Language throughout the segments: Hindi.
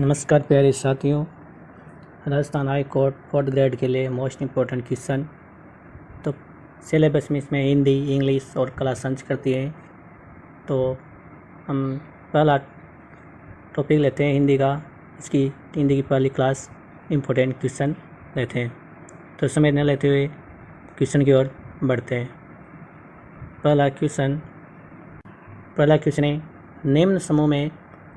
नमस्कार प्यारे साथियों। Rajasthan high court 4th grade के लिए मोस्ट इम्पोर्टेंट क्वेश्चन। तो सिलेबस में इसमें हिंदी, इंग्लिश और कला संस्कृति है। तो हम पहला टॉपिक लेते हैं हिंदी का। इसकी हिंदी की पहली क्लास इम्पोर्टेंट क्वेश्चन लेते हैं। तो समय न लेते हुए क्वेश्चन की ओर बढ़ते हैं। पहला क्वेश्चन है, निम्न समूह में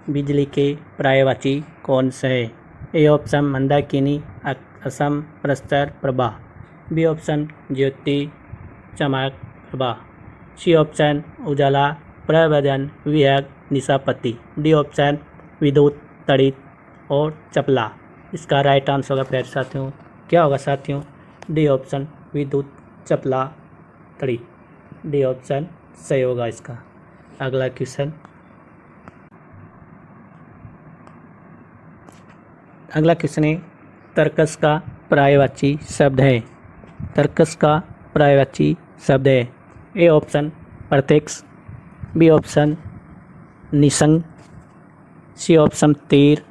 बिजली के पर्यायवाची कौन से है? ए ऑप्शन मंदाकिनी, असम, प्रस्तर, प्रभा। बी ऑप्शन ज्योति, चमक, प्रभा। सी ऑप्शन उजाला, प्रभजन, विहग, निशापति। डी ऑप्शन विद्युत, तड़ित और चपला। इसका राइट आंसर होगा प्यारे साथियों, क्या होगा साथियों? डी ऑप्शन विद्युत, चपला, तड़ित। डी ऑप्शन सही होगा इसका। अगला क्वेश्चन है, तर्कस का पर्यायवाची शब्द है। तर्कस का पर्यायवाची शब्द है। ए ऑप्शन प्रत्यक्ष, बी ऑप्शन निसंग, सी ऑप्शन तीर,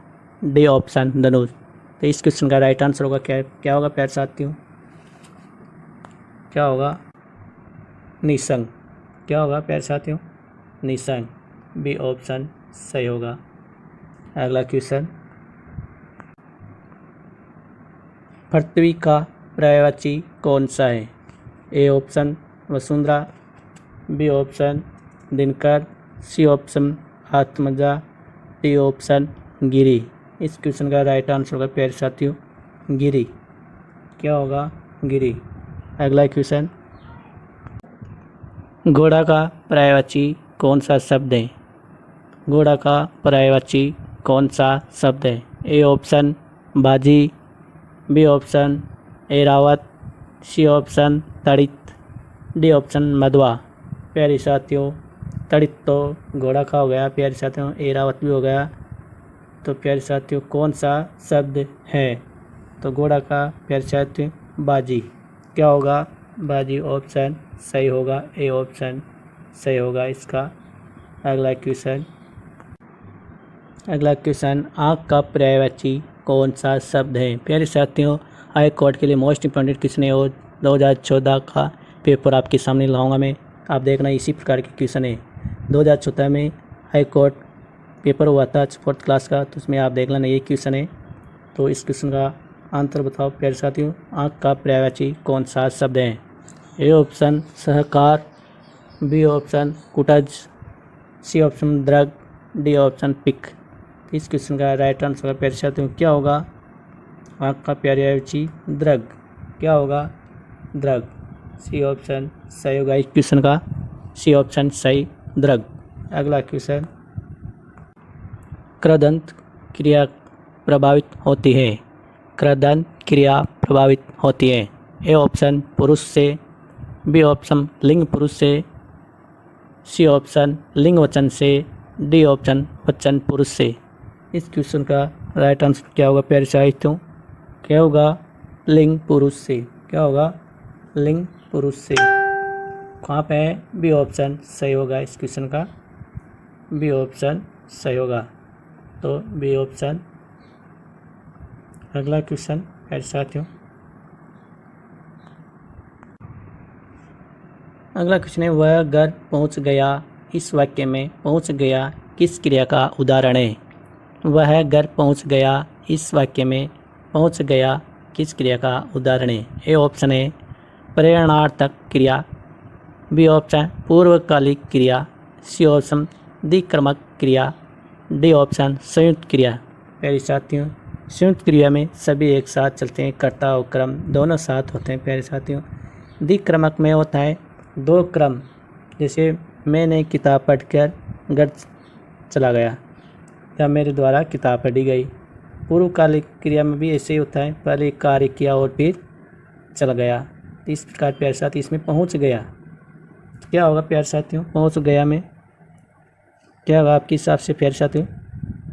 डी ऑप्शन धनुष। तो इस क्वेश्चन का राइट आंसर होगा क्या होगा प्यारे साथियों? क्या होगा? निसंग। क्या होगा प्यारे साथियों? निसंग। बी ऑप्शन सही होगा। अगला क्वेश्चन, पृथ्वी का पर्यायवाची कौन सा है? ए ऑप्शन वसुंधरा, बी ऑप्शन दिनकर, सी ऑप्शन आत्मजा, डी ऑप्शन गिरी। इस क्वेश्चन का राइट आंसर होगा प्यारे साथियों गिरी। क्या होगा? गिरी। अगला क्वेश्चन, घोड़ा का पर्यायवाची कौन सा शब्द है? घोड़ा का पर्यायवाची कौन सा शब्द है? ए ऑप्शन बाजी, बी ऑप्शन ऐरावत, सी ऑप्शन तड़ित, डी ऑप्शन मधवा। प्यारे साथियों तड़ित तो घोड़ा का हो गया, प्यारे साथियों ऐरावत भी हो गया। तो प्यारे साथियों कौन सा शब्द है? तो घोड़ा का प्यारे साथियों बाजी। क्या होगा? बाजी ऑप्शन सही होगा। ए ऑप्शन सही होगा इसका। अगला क्वेश्चन, आँख का पर्यायवाची कौन सा शब्द है? प्यारे साथियों हाई कोर्ट के लिए मोस्ट इम्पोर्टेंट क्वेश्चन है और 2014 का पेपर आपके सामने लाऊंगा मैं। आप देखना इसी प्रकार के क्वेश्चन है। 2014 में हाई कोर्ट पेपर हुआ था 4th क्लास का, तो उसमें आप देख लेना ये क्वेश्चन है। तो इस क्वेश्चन का आंसर बताओ प्यारे साथियों, आँख का पर्यायवाची कौन सा शब्द है? ए ऑप्शन सहकार, बी ऑप्शन कुटज, सी ऑप्शन द्रग, डी ऑप्शन पिक। इस क्वेश्चन का राइट आंसर प्यारे साथियों क्या होगा? आँख का पर्यायवाची द्रग। क्या होगा? द्रग। सी ऑप्शन सही होगा इस क्वेश्चन का। सी ऑप्शन सही, द्रग। अगला क्वेश्चन, कृदंत क्रिया प्रभावित होती है। कृदंत क्रिया प्रभावित होती है। ए ऑप्शन पुरुष से, बी ऑप्शन लिंग पुरुष से, सी ऑप्शन लिंग वचन से, डी ऑप्शन वचन पुरुष से। इस क्वेश्चन का राइट आंसर क्या होगा प्यारे साथियों? क्या होगा? लिंग पुरुष से। क्या होगा? लिंग पुरुष से। कहाँ पे है? बी ऑप्शन सही होगा इस क्वेश्चन का। बी ऑप्शन सही होगा। तो बी ऑप्शन। अगला क्वेश्चन प्यारे साथियों, अगला क्वेश्चन है, वह घर पहुंच गया इस वाक्य में पहुंच गया किस क्रिया का उदाहरण है? वह घर पहुंच गया इस वाक्य में पहुंच गया किस क्रिया का उदाहरण है? ए ऑप्शन है प्रेरणार्थक क्रिया, बी ऑप्शन पूर्वकालिक क्रिया, सी ऑप्शन द्विक्रमक क्रिया, डी ऑप्शन संयुक्त क्रिया। प्यारे साथियों संयुक्त क्रिया में सभी एक साथ चलते हैं, कर्ता और क्रम दोनों साथ होते हैं। प्यारे साथियों द्विक्रमक में होता है 2 क्रम, जैसे मैंने किताब पढ़कर घर चला गया या मेरे द्वारा किताब पढ़ी गई। पूर्वकालिक क्रिया में भी ऐसे ही होता है, पहले कार्य किया और फिर चला गया। तो इस प्रकार प्यारे साथी इसमें पहुंच गया। तो क्या होगा प्यारे साथियों? पहुंच गया में क्या होगा आपके हिसाब से प्यारे साथियों?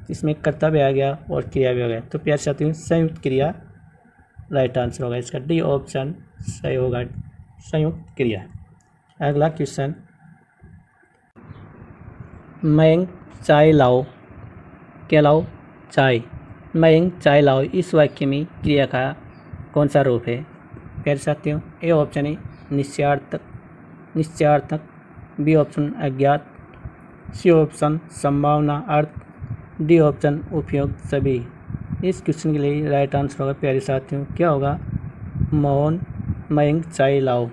इसमें कर्ता भी आ गया और क्रिया भी आ गया। तो प्यारे साथियों संयुक्त क्रिया राइट आंसर होगा इसका। डी ऑप्शन सही होगा, संयुक्त क्रिया। अगला क्वेश्चन, मयंक चाय लाओ। क्या लाओ? चाय। मयंक चाय लाओ इस वाक्य में क्रिया का कौन सा रूप है? प्यारे साथियों, ए ऑप्शन है निश्चयार्थक, बी ऑप्शन अज्ञात, सी ऑप्शन संभावना अर्थ, डी ऑप्शन उपयोग सभी। इस क्वेश्चन के लिए राइट आंसर होगा प्यारे साथियों, क्या होगा? मोहन मयंक चाय लाओ।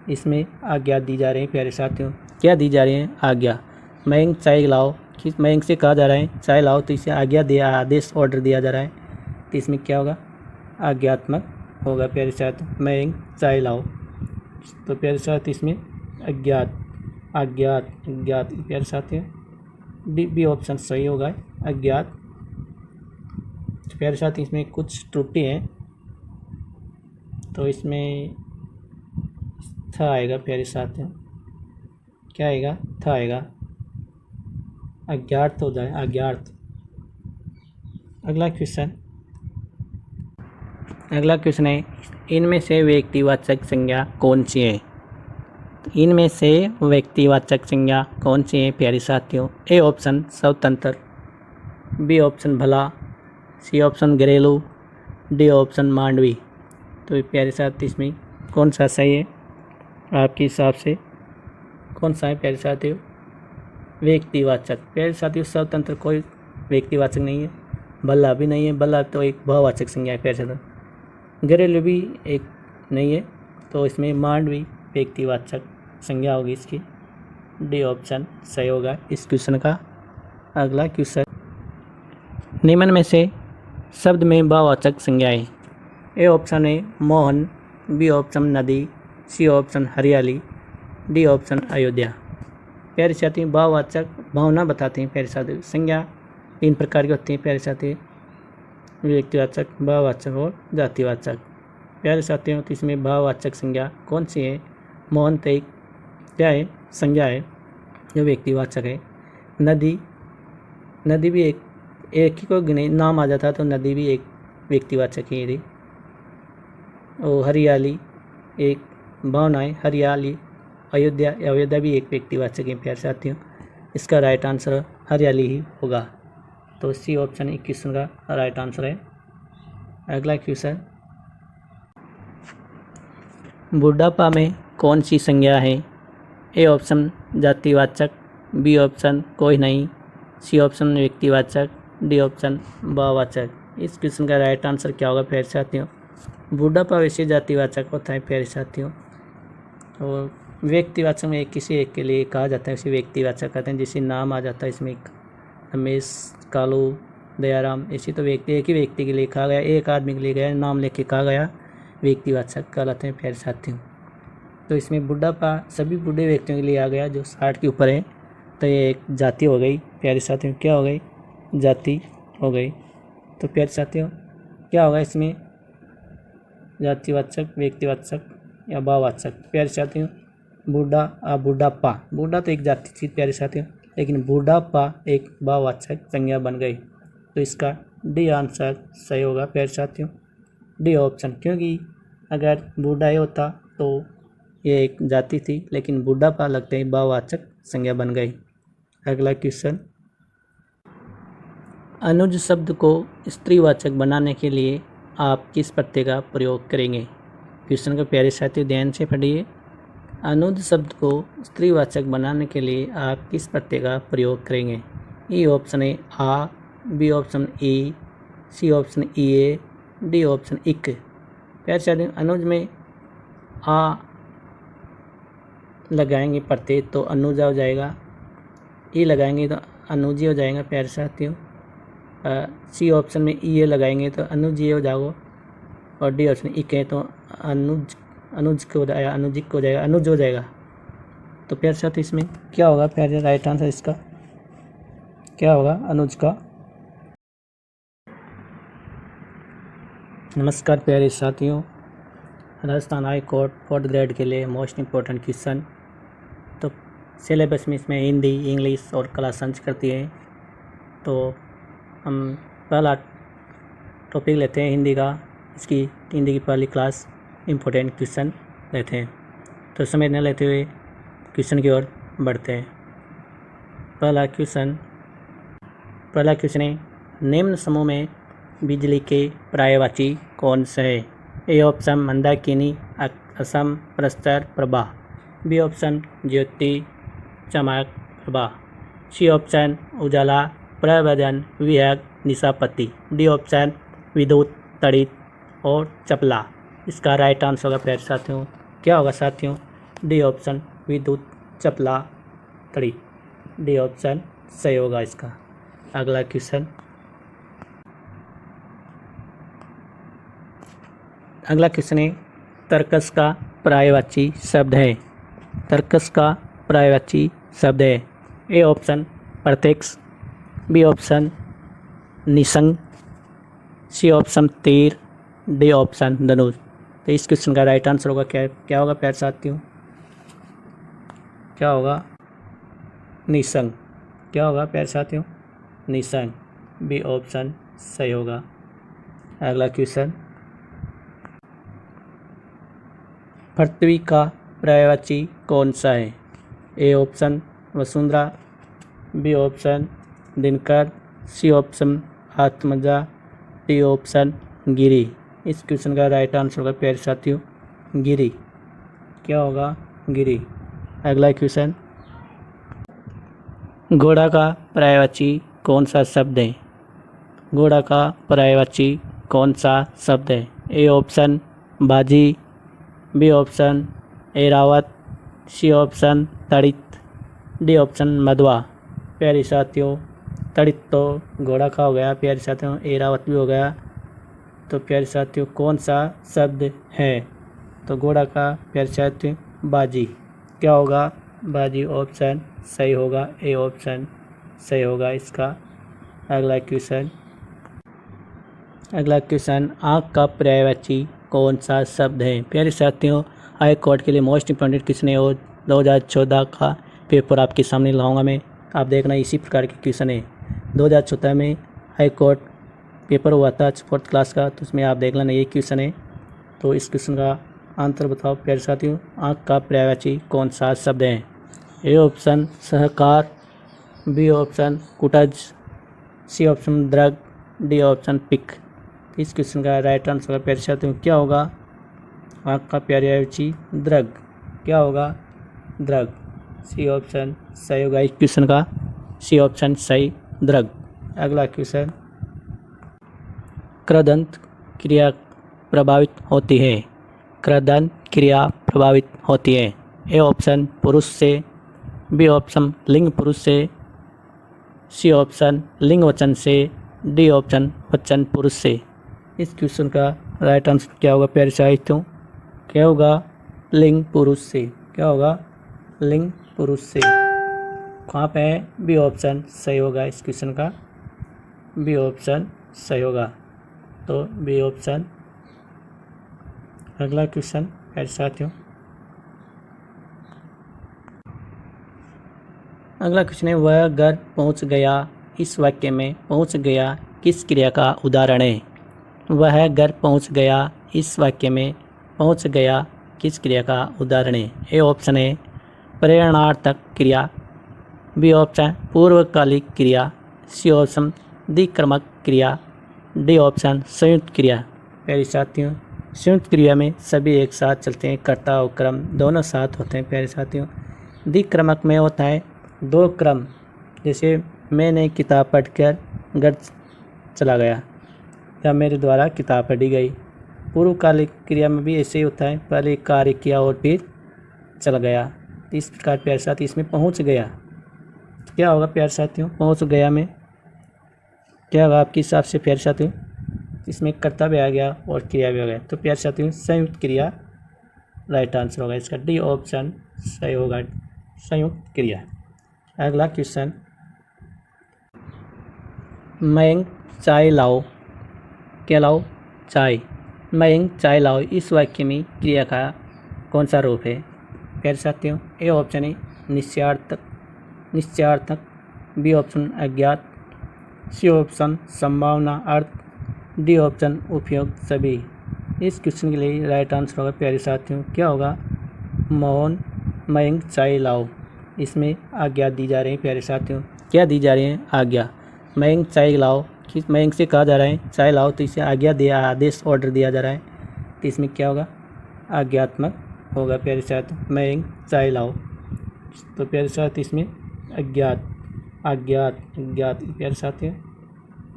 इसमें आज्ञा दी जा रही है प्यारे साथियों। क्या दी जा रही है? आज्ञा। मयंक चाय लाओ, किस मयंक से कहा जा रहा है चाय लाओ, तो इसे आज्ञा दिया, आदेश ऑर्डर दिया जा रहा है, तो इसमें क्या होगा? आज्ञात्मक होगा प्यारे साथियों। मयंक चाय लाओ, तो प्यारे साथियों इसमें अज्ञात प्यारे साथियों बी ऑप्शन सही होगा, अज्ञात। प्यारे साथियों इसमें कुछ त्रुटि है, तो इसमें था आएगा प्यारे साथियों। क्या आएगा? था आएगा, अज्ञात हो जाए, अज्ञात। अगला क्वेश्चन है, इनमें से व्यक्तिवाचक संज्ञा कौन सी है? इनमें से व्यक्तिवाचक संज्ञा कौन सी है प्यारे साथियों? ए ऑप्शन स्वतंत्र, बी ऑप्शन भला, सी ऑप्शन घरेलू, डी ऑप्शन मांडवी। तो प्यारे साथ इसमें कौन सा सही है आपके हिसाब से? कौन सा है प्यारे साथियों? व्यक्तिवाचक। प्यारे साथियों स्वतंत्र कोई व्यक्तिवाचक नहीं है, भला भी नहीं है, भला तो एक भाववाचक संज्ञा है प्यारे साथियों। घरेलू भी एक नहीं है, तो इसमें मांडवी व्यक्तिवाचक संज्ञा होगी इसकी। डी ऑप्शन सही होगा इस क्वेश्चन का। अगला क्वेश्चन, निम्न में से शब्द में भाववाचक संज्ञाएं। ए ऑप्शन है मोहन, बी ऑप्शन नदी, सी ऑप्शन हरियाली, डी ऑप्शन अयोध्या। प्यारे साथी भाववाचक भावना बताते हैं प्यारे साथी। संज्ञा 3 प्रकार की होती हैं प्यारे साथी, व्यक्तिवाचक, भाववाचक और जातिवाचक। प्यारे साथियों तो इसमें भाववाचक संज्ञा कौन सी है? मोहन तो एक क्या है? संज्ञा है जो व्यक्तिवाचक है। नदी भी एक ही को नाम आ जाता तो नदी भी एक व्यक्तिवाचक है। और हरियाली एक भावना है, हरियाली। अयोध्या भी एक व्यक्तिवाचक है प्यारे साथियों। इसका राइट आंसर हरियाली ही होगा, तो सी ऑप्शन 21 का राइट आंसर है। अगला क्वेश्चन, बुढ़ापा में कौन सी संज्ञा है? ए ऑप्शन जातिवाचक, बी ऑप्शन कोई नहीं, सी ऑप्शन व्यक्तिवाचक, डी ऑप्शन भाववाचक। इस क्वेश्चन का राइट आंसर क्या होगा प्यारे साथियों? बुढ़ापा वैसे जातिवाचक होता है प्यारे साथियों, और व्यक्तिवाचक में किसी एक के लिए कहा जाता है उसे व्यक्तिवाचक कहते हैं। जैसे नाम आ जाता है इसमें रमेश, कालू, दयाराम, ऐसी तो व्यक्ति एक ही व्यक्ति के लिए कहा गया, एक आदमी के लिए गया नाम लेके कहा गया, व्यक्तिवाचक कहलाते हैं प्यारे साथियों। तो इसमें बुढ़ापा सभी बूढ़े व्यक्तियों के लिए आ गया जो 60 के ऊपर है, तो ये एक जाति हो गई प्यारे साथियों। क्या हो गई? जाति हो गई। तो प्यारे साथियों क्या होगा इसमें? जातिवाचक, व्यक्तिवाचक या भाववाचक। प्यारे साथियों बुढ़ापा, बूढ़ा तो एक जाति थी प्यारे साथियों, लेकिन बुढ़ापा एक भाववाचक संज्ञा बन गई, तो इसका डी आंसर सही होगा प्यारे साथियों, डी ऑप्शन। क्योंकि अगर बूढ़ा ही होता तो ये एक जाति थी, लेकिन बुढ़ापा लगते ही भाववाचक संज्ञा बन गई। अगला क्वेश्चन, अनुज शब्द को स्त्रीवाचक बनाने के लिए आप किस प्रत्यय का प्रयोग करेंगे? क्वेश्चन को प्यारे साथियों ध्यान से पढ़िए। अनुज शब्द को स्त्रीवाचक बनाने के लिए आप किस प्रत्यय का प्रयोग करेंगे? ई ऑप्शन है आ, बी ऑप्शन ई, सी ऑप्शन ई ए, डी ऑप्शन इक। प्यारे साथियों अनुज में आ लगाएंगे प्रत्यय तो अनुजा हो जाएगा, ई लगाएंगे तो अनुजी हो जाएगा प्यारे साथियों, सी ऑप्शन में ई ए लगाएंगे तो अनुजी हो जाओगे, और डी ऑप्शन इक है तो अनुज को हो जाएगा, अनुजिक हो जाएगा, अनुज हो जाएगा। तो प्यारे साथियों इसमें क्या होगा प्यारे? राइट आंसर इसका क्या होगा? अनुज का। नमस्कार प्यारे साथियों, Rajasthan high court 4th grade के लिए मोस्ट इम्पोर्टेंट क्वेश्चन। तो सिलेबस में इसमें हिंदी, इंग्लिश और कला संस्कृति है। तो हम पहला टॉपिक लेते हैं हिंदी का। इसकी हिंदी की पहली क्लास इम्पोर्टेंट क्वेश्चन लेते हैं। तो समय न लेते हुए क्वेश्चन की ओर बढ़ते हैं। पहला क्वेश्चन है, निम्न समूह में बिजली के पर्यायवाची कौन से है? ए ऑप्शन मंदाकिनी, असम, प्रस्तर, प्रभा। बी ऑप्शन ज्योति, चमक, प्रभा। सी ऑप्शन उजाला, प्रबंधन, विहंग, निशापति। डी ऑप्शन विद्युत, तड़ित और चपला। इसका राइट आंसर होगा प्यारे साथियों, क्या होगा साथियों? डी ऑप्शन विद्युत, चपला, तड़ित। डी ऑप्शन सही होगा इसका। अगला क्वेश्चन, अगला क्वेश्चन है तर्कस का पर्यायवाची शब्द है। तर्कस का पर्यायवाची शब्द है। ए ऑप्शन प्रत्यक्ष, बी ऑप्शन निसंग, सी ऑप्शन तीर, डी ऑप्शन धनुष। तो इस क्वेश्चन का राइट आंसर होगा क्या होगा प्यारे साथियों? क्या होगा? निसंग। क्या होगा प्यारे साथियों? निसंग। बी ऑप्शन सही होगा। अगला क्वेश्चन, पृथ्वी का पर्यायवाची कौन सा है? ए ऑप्शन वसुंधरा, बी ऑप्शन दिनकर, सी ऑप्शन आत्मजा, डी ऑप्शन गिरी। इस क्वेश्चन का राइट आंसर होगा प्यारे साथियों गिरी। क्या होगा? गिरी। अगला क्वेश्चन, घोड़ा का पर्यायवाची कौन सा शब्द है? घोड़ा का पर्यायवाची कौन सा शब्द है? ए ऑप्शन बाजी, बी ऑप्शन ऐरावत, सी ऑप्शन तड़ित, डी ऑप्शन मधवा। प्यारे साथियों तड़ित तो घोड़ा का हो गया, प्यारे साथियों ऐरावत भी हो गया। तो प्यारे साथियों कौन सा शब्द है? तो घोड़ा का प्यारे साथियों बाजी। क्या होगा? बाजी ऑप्शन सही होगा। ए ऑप्शन सही होगा इसका। अगला क्वेश्चन, अगला क्वेश्चन, आँख का पर्यायवाची कौन सा शब्द है? प्यारे साथियों हाई कोर्ट के लिए मोस्ट इंपॉर्टेंट क्वेश्चन है और 2014 का पेपर आपके सामने लाऊंगा मैं। आप देखना इसी प्रकार के क्वेश्चन है। 2014 में हाई कोर्ट पेपर हुआ था 4th क्लास का, तो उसमें आप देख लेना ये क्वेश्चन है। तो इस क्वेश्चन का आंसर बताओ प्यारे साथियों, आँख का पर्यायवाची कौन सा शब्द है? ए ऑप्शन सहकार, बी ऑप्शन कुटज, सी ऑप्शन द्रग, डी ऑप्शन पिक। इस क्वेश्चन का राइट आंसर होगा प्यारे साथियों क्या होगा? आँख का पर्यायवाची द्रग। क्या होगा? द्रग। सी ऑप्शन सही होगा इस क्वेश्चन का। सी ऑप्शन सही, द्रग। अगला क्वेश्चन, क्रदंत क्रिया प्रभावित होती है। क्रदंत क्रिया प्रभावित होती है। ए ऑप्शन पुरुष से, बी ऑप्शन लिंग पुरुष से, सी ऑप्शन लिंग वचन से, डी ऑप्शन वचन पुरुष से। इस क्वेश्चन का राइट आंसर क्या होगा प्यारे साथियों? क्या होगा? लिंग पुरुष से। क्या होगा? लिंग पुरुष से। कहाँ पे है? बी ऑप्शन सही होगा इस क्वेश्चन का। बी ऑप्शन सही होगा। तो बी ऑप्शन। अगला क्वेश्चन प्यारे साथियों, अगला क्वेश्चन है वह घर पहुंच गया इस वाक्य में पहुंच गया किस क्रिया का उदाहरण है? वह घर पहुंच गया इस वाक्य में पहुंच गया किस क्रिया का उदाहरण है? ए ऑप्शन है प्रेरणार्थक क्रिया, बी ऑप्शन पूर्वकालिक क्रिया, सी ऑप्शन द्विक्रमक क्रिया, डी ऑप्शन संयुक्त क्रिया। प्यारे साथियों संयुक्त क्रिया में सभी एक साथ चलते हैं, कर्ता और क्रम दोनों साथ होते हैं। प्यारे साथियों द्विक्रमक में होता है दो क्रम, जैसे मैंने किताब पढ़कर घर चला गया या मेरे द्वारा किताब पढ़ी गई। पूर्वकालिक क्रिया में भी ऐसे ही होता है, पहले कार्य किया और फिर चला गया। तो इस प्रकार प्यारे साथी इसमें पहुंच गया। क्या होगा प्यारे साथियों? पहुंच गया में क्या होगा आपके हिसाब से प्यारे साथियों? इसमें कर्ता भी आ गया और क्रिया भी आ गया। तो प्यारे साथियों संयुक्त क्रिया राइट आंसर होगा इसका। डी ऑप्शन सही होगा, संयुक्त क्रिया। अगला क्वेश्चन, मयंक चाय लाओ। क्या लाओ? चाय। मयंक चाय लाओ इस वाक्य में क्रिया का कौन सा रूप है? प्यारे साथियों ए ऑप्शन है निश्चयार्थक, बी ऑप्शन अज्ञात, सी ऑप्शन संभावना अर्थ, डी ऑप्शन उपयुक्त सभी। इस क्वेश्चन के लिए राइट आंसर होगा प्यारे साथियों क्या होगा? मोहन मयंक चाय लाओ। इसमें आज्ञा दी जा रही है प्यारे साथियों। क्या दी जा रही है? आज्ञा। मयंक चाय लाओ कि मयंक से कहा जा रहा है चाय लाओ, तो इसे आज्ञा दिया, आदेश ऑर्डर दिया जा रहा है, तो इसमें क्या होगा, आज्ञात्मक होगा प्यारे साथ। मयंक चाय लाओ, तो प्यारे साथ इसमें अज्ञात अज्ञात अज्ञात प्यारे साथ है,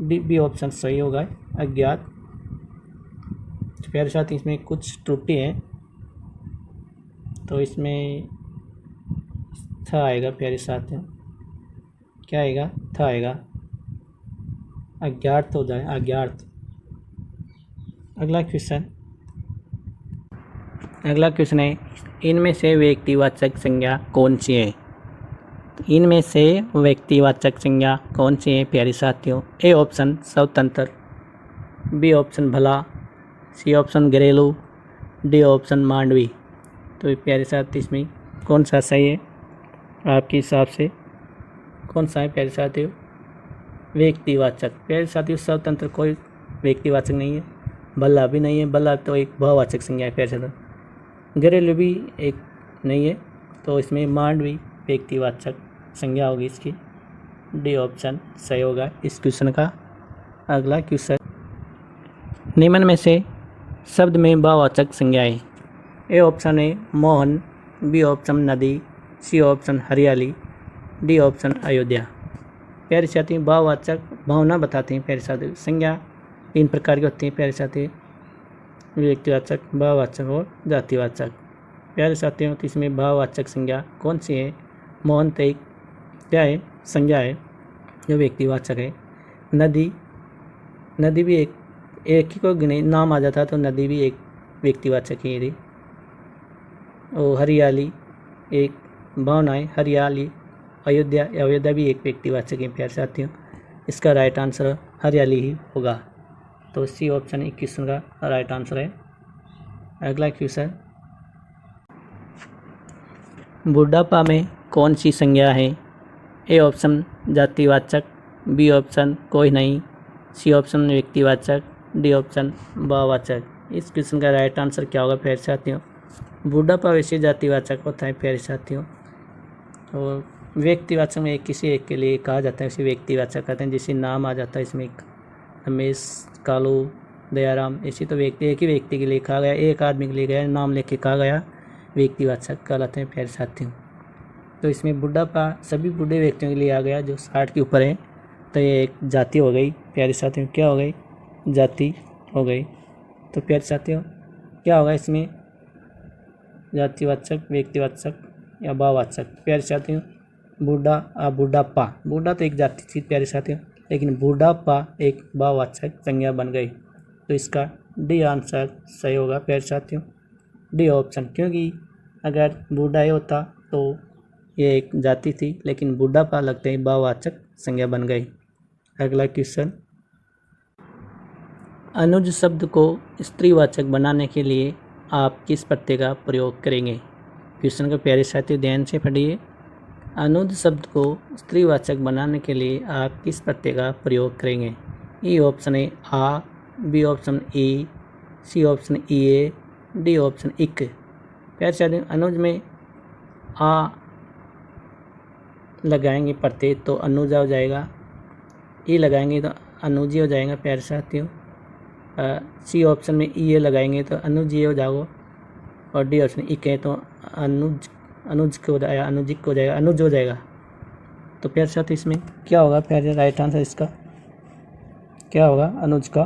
बी ऑप्शन सही होगा, अज्ञात। प्यारे साथ इसमें कुछ त्रुटि है, तो इसमें था आएगा प्यारे साथ है, क्या आएगा, था आएगा, अज्ञात हो जाए, अज्ञात। अगला क्वेश्चन है, इनमें से व्यक्तिवाचक संज्ञा कौन सी है? तो इनमें से व्यक्तिवाचक संज्ञा कौन सी है प्यारे साथियों? ए ऑप्शन स्वतंत्र, बी ऑप्शन भला, सी ऑप्शन घरेलू, डी ऑप्शन मांडवी। तो प्यारे साथ इसमें कौन सा सही है आपके हिसाब से, कौन सा है प्यारे साथियों? व्यक्तिवाचक। प्यारे साथियों स्वतंत्र कोई व्यक्तिवाचक नहीं है, भला भी नहीं है, भला तो एक भाववाचक संज्ञा है प्यारे साथियों। घरेलू भी एक नहीं है, तो इसमें मांडवी व्यक्तिवाचक संज्ञा होगी इसकी, डी ऑप्शन सही होगा इस क्वेश्चन का। अगला क्वेश्चन, निम्न में से शब्द में भाववाचक संज्ञाएं। ए ऑप्शन है मोहन, बी ऑप्शन नदी, सी ऑप्शन हरियाली, डी ऑप्शन अयोध्या। प्यारे साथी भाववाचक भावना बताते हैं प्यारे साथी, संज्ञा 3 प्रकार की होती हैं प्यारे साथी, व्यक्तिवाचक, भाववाचक और जातिवाचक। प्यारे साथियों तो इसमें भाववाचक संज्ञा कौन सी है? मोहन तो एक क्या है, संज्ञा है जो व्यक्तिवाचक है। नदी भी एक ही को गिने नाम आ जाता तो नदी भी एक व्यक्तिवाचक है। और हरियाली एक भावना है, हरियाली। अयोध्या भी एक व्यक्तिवाचक है प्यारे साथियों। इसका राइट आंसर हरियाली ही होगा, तो सी ऑप्शन 21 का राइट आंसर है। अगला क्वेश्चन, बुढ़ापा में कौन सी संज्ञा है? ए ऑप्शन जातिवाचक, बी ऑप्शन कोई नहीं, सी ऑप्शन व्यक्तिवाचक, डी ऑप्शन भाववाचक। इस क्वेश्चन का राइट आंसर क्या होगा प्यारे साथियों? बुढ़ापा वैसे जातिवाचक होता है प्यारे साथियों, और व्यक्तिवाचक में किसी एक के लिए कहा जाता है उसे व्यक्तिवाचक कहते हैं, जैसे नाम आ जाता है इसमें रमेश, कालू, दयाराम, ऐसी तो व्यक्ति एक ही व्यक्ति के लिए कहा गया, एक आदमी के लिए गया नाम लेके कहा गया, व्यक्तिवाचक कहलाते हैं प्यारे साथियों। तो इसमें बुढ़ापा सभी बूढ़े व्यक्तियों के लिए आ गया जो 60 के ऊपर है, तो ये एक जाति हो गई प्यारे साथियों, क्या हो गई, जाति हो गई। तो प्यारे साथियों क्या होगा इसमें, जातिवाचक, व्यक्तिवाचक या भाववाचक। प्यारे साथियों बुढ़ापा, बूढ़ा तो एक जाति थी प्यारे साथियों, लेकिन बुढ़ापा एक भाववाचक संज्ञा बन गई, तो इसका डी आंसर सही होगा प्यारे साथियों, डी ऑप्शन। क्योंकि अगर बूढ़ा ही होता तो ये एक जाति थी, लेकिन बुढ़ापा लगते ही भाववाचक संज्ञा बन गई। अगला क्वेश्चन, अनुज शब्द को स्त्रीवाचक बनाने के लिए आप किस प्रत्यय का प्रयोग करेंगे? क्वेश्चन को प्यारे साथियों ध्यान से पढ़िए। अनुज शब्द को स्त्रीवाचक बनाने के लिए आप किस प्रत्यय का प्रयोग करेंगे? ई ऑप्शन है आ, बी ऑप्शन ई, सी ऑप्शन ई ए, डी ऑप्शन इक। प्यारे साथियों अनुज में आ लगाएंगे प्रत्यय तो अनुजा हो जाएगा, ई लगाएंगे तो अनुजी हो जाएगा प्यारे साथियों, सी ऑप्शन में ई ए लगाएंगे तो अनुजी हो जाओ, और डी ऑप्शन इक है तो अनुज को हो जाएगा, अनुजिक हो जाएगा, अनुज हो जाएगा। तो प्यारे साथ इसमें क्या होगा प्यारे राइट आंसर इसका क्या होगा अनुज का?